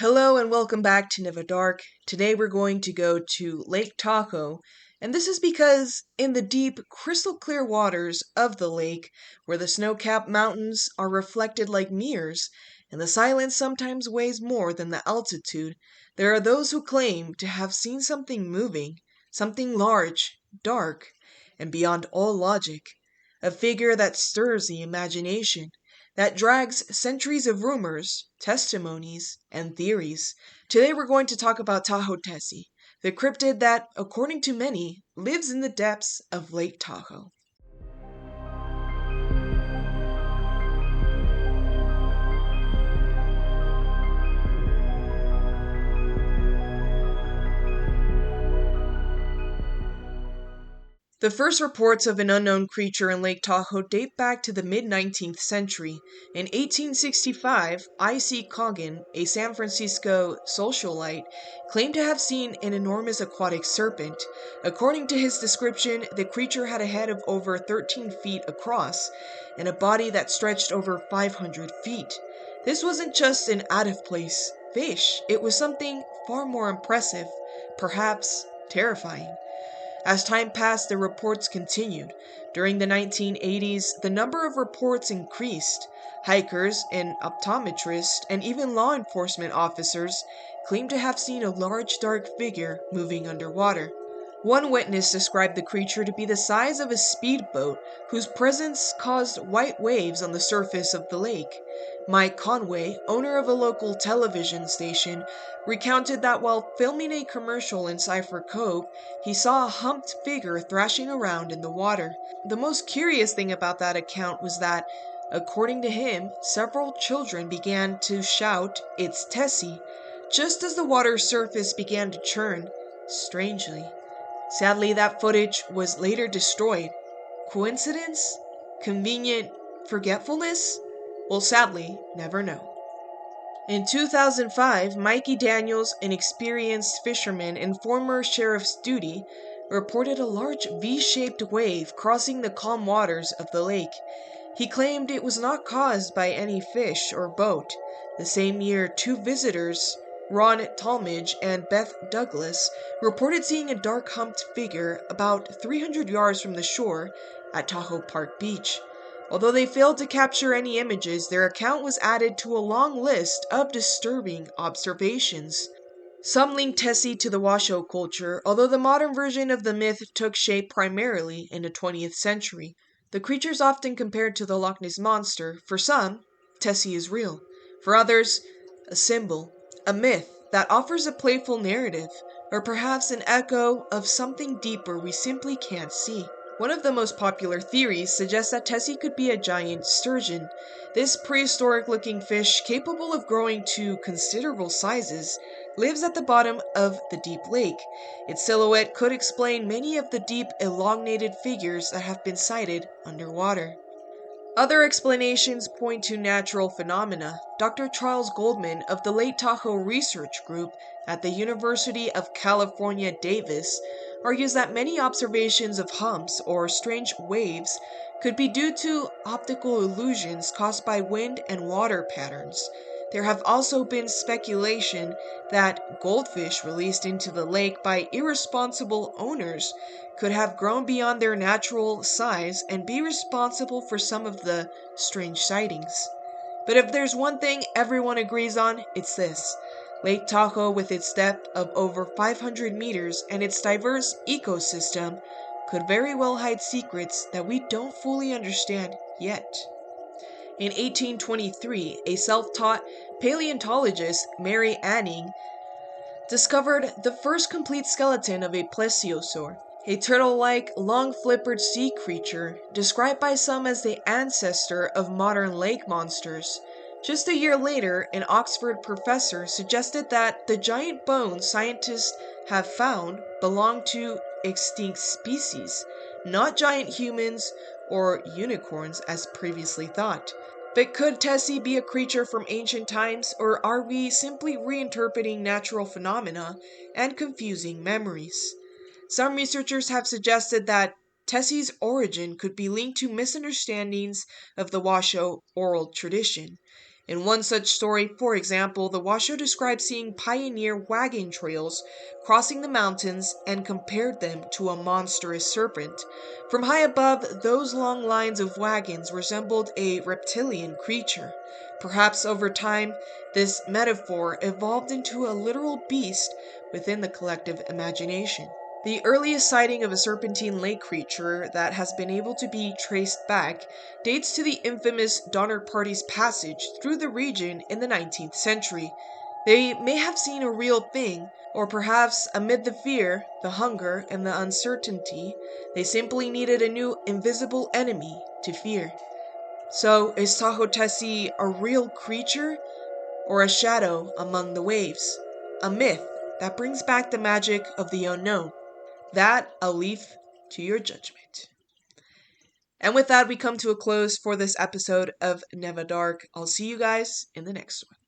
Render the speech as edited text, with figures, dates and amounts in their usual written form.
Hello and welcome back to Never Dark. Today we're going to go to Lake Tahoe, and this is because in the deep, crystal clear waters of the lake, where the snow-capped mountains are reflected like mirrors, and the silence sometimes weighs more than the altitude, there are those who claim to have seen something moving, something large, dark, and beyond all logic, a figure that stirs the imagination that drags centuries of rumors, testimonies, and theories. Today we're going to talk about Tahoe Tessie, the cryptid that, according to many, lives in the depths of Lake Tahoe. The first reports of an unknown creature in Lake Tahoe date back to the mid-19th century. In 1865, I.C. Coggin, a San Francisco socialite, claimed to have seen an enormous aquatic serpent. According to his description, the creature had a head of over 13 feet across and a body that stretched over 500 feet. This wasn't just an out-of-place fish, it was something far more impressive, perhaps terrifying. As time passed, the reports continued. During the 1980s, the number of reports increased. Hikers, an optometrist, and even law enforcement officers claimed to have seen a large dark figure moving underwater. One witness described the creature to be the size of a speedboat, whose presence caused white waves on the surface of the lake. Mike Conway, owner of a local television station, recounted that while filming a commercial in Cipher Cove, he saw a humped figure thrashing around in the water. The most curious thing about that account was that, according to him, several children began to shout, "It's Tessie," just as the water's surface began to churn, strangely. Sadly, that footage was later destroyed. Coincidence? Convenient forgetfulness? We'll sadly never know. In 2005, Mikey Daniels, an experienced fisherman and former sheriff's duty, reported a large V-shaped wave crossing the calm waters of the lake. He claimed it was not caused by any fish or boat. The same year, two visitors, Ron Talmadge and Beth Douglas, reported seeing a dark humped figure about 300 yards from the shore at Tahoe Park Beach. Although they failed to capture any images, their account was added to a long list of disturbing observations. Some link Tessie to the Washoe culture, although the modern version of the myth took shape primarily in the 20th century. The creature is often compared to the Loch Ness Monster. For some, Tessie is real. For others, a symbol, a myth that offers a playful narrative, or perhaps an echo of something deeper we simply can't see. One of the most popular theories suggests that Tessie could be a giant sturgeon. This prehistoric-looking fish, capable of growing to considerable sizes, lives at the bottom of the deep lake. Its silhouette could explain many of the deep, elongated figures that have been sighted underwater. Other explanations point to natural phenomena. Dr. Charles Goldman of the Lake Tahoe Research Group at the University of California, Davis, argues that many observations of humps or strange waves could be due to optical illusions caused by wind and water patterns. There have also been speculation that goldfish released into the lake by irresponsible owners could have grown beyond their natural size and be responsible for some of the strange sightings. But if there's one thing everyone agrees on, it's this. Lake Tahoe, with its depth of over 500 meters and its diverse ecosystem, could very well hide secrets that we don't fully understand yet. In 1823, a self-taught paleontologist, Mary Anning, discovered the first complete skeleton of a plesiosaur, a turtle-like, long-flippered sea creature, described by some as the ancestor of modern lake monsters. Just a year later, an Oxford professor suggested that the giant bones scientists have found belong to extinct species, not giant humans or unicorns as previously thought. But could Tessie be a creature from ancient times, or are we simply reinterpreting natural phenomena and confusing memories? Some researchers have suggested that Tessie's origin could be linked to misunderstandings of the Washoe oral tradition. In one such story, for example, the Washoe described seeing pioneer wagon trails crossing the mountains and compared them to a monstrous serpent. From high above, those long lines of wagons resembled a reptilian creature. Perhaps over time, this metaphor evolved into a literal beast within the collective imagination. The earliest sighting of a serpentine lake creature that has been able to be traced back dates to the infamous Donner Party's passage through the region in the 19th century. They may have seen a real thing, or perhaps amid the fear, the hunger, and the uncertainty, they simply needed a new invisible enemy to fear. So, is Tahoe Tessie a real creature, or a shadow among the waves? A myth that brings back the magic of the unknown? That I'll leave to your judgment. And with that, we come to a close for this episode of Never Dark. I'll see you guys in the next one.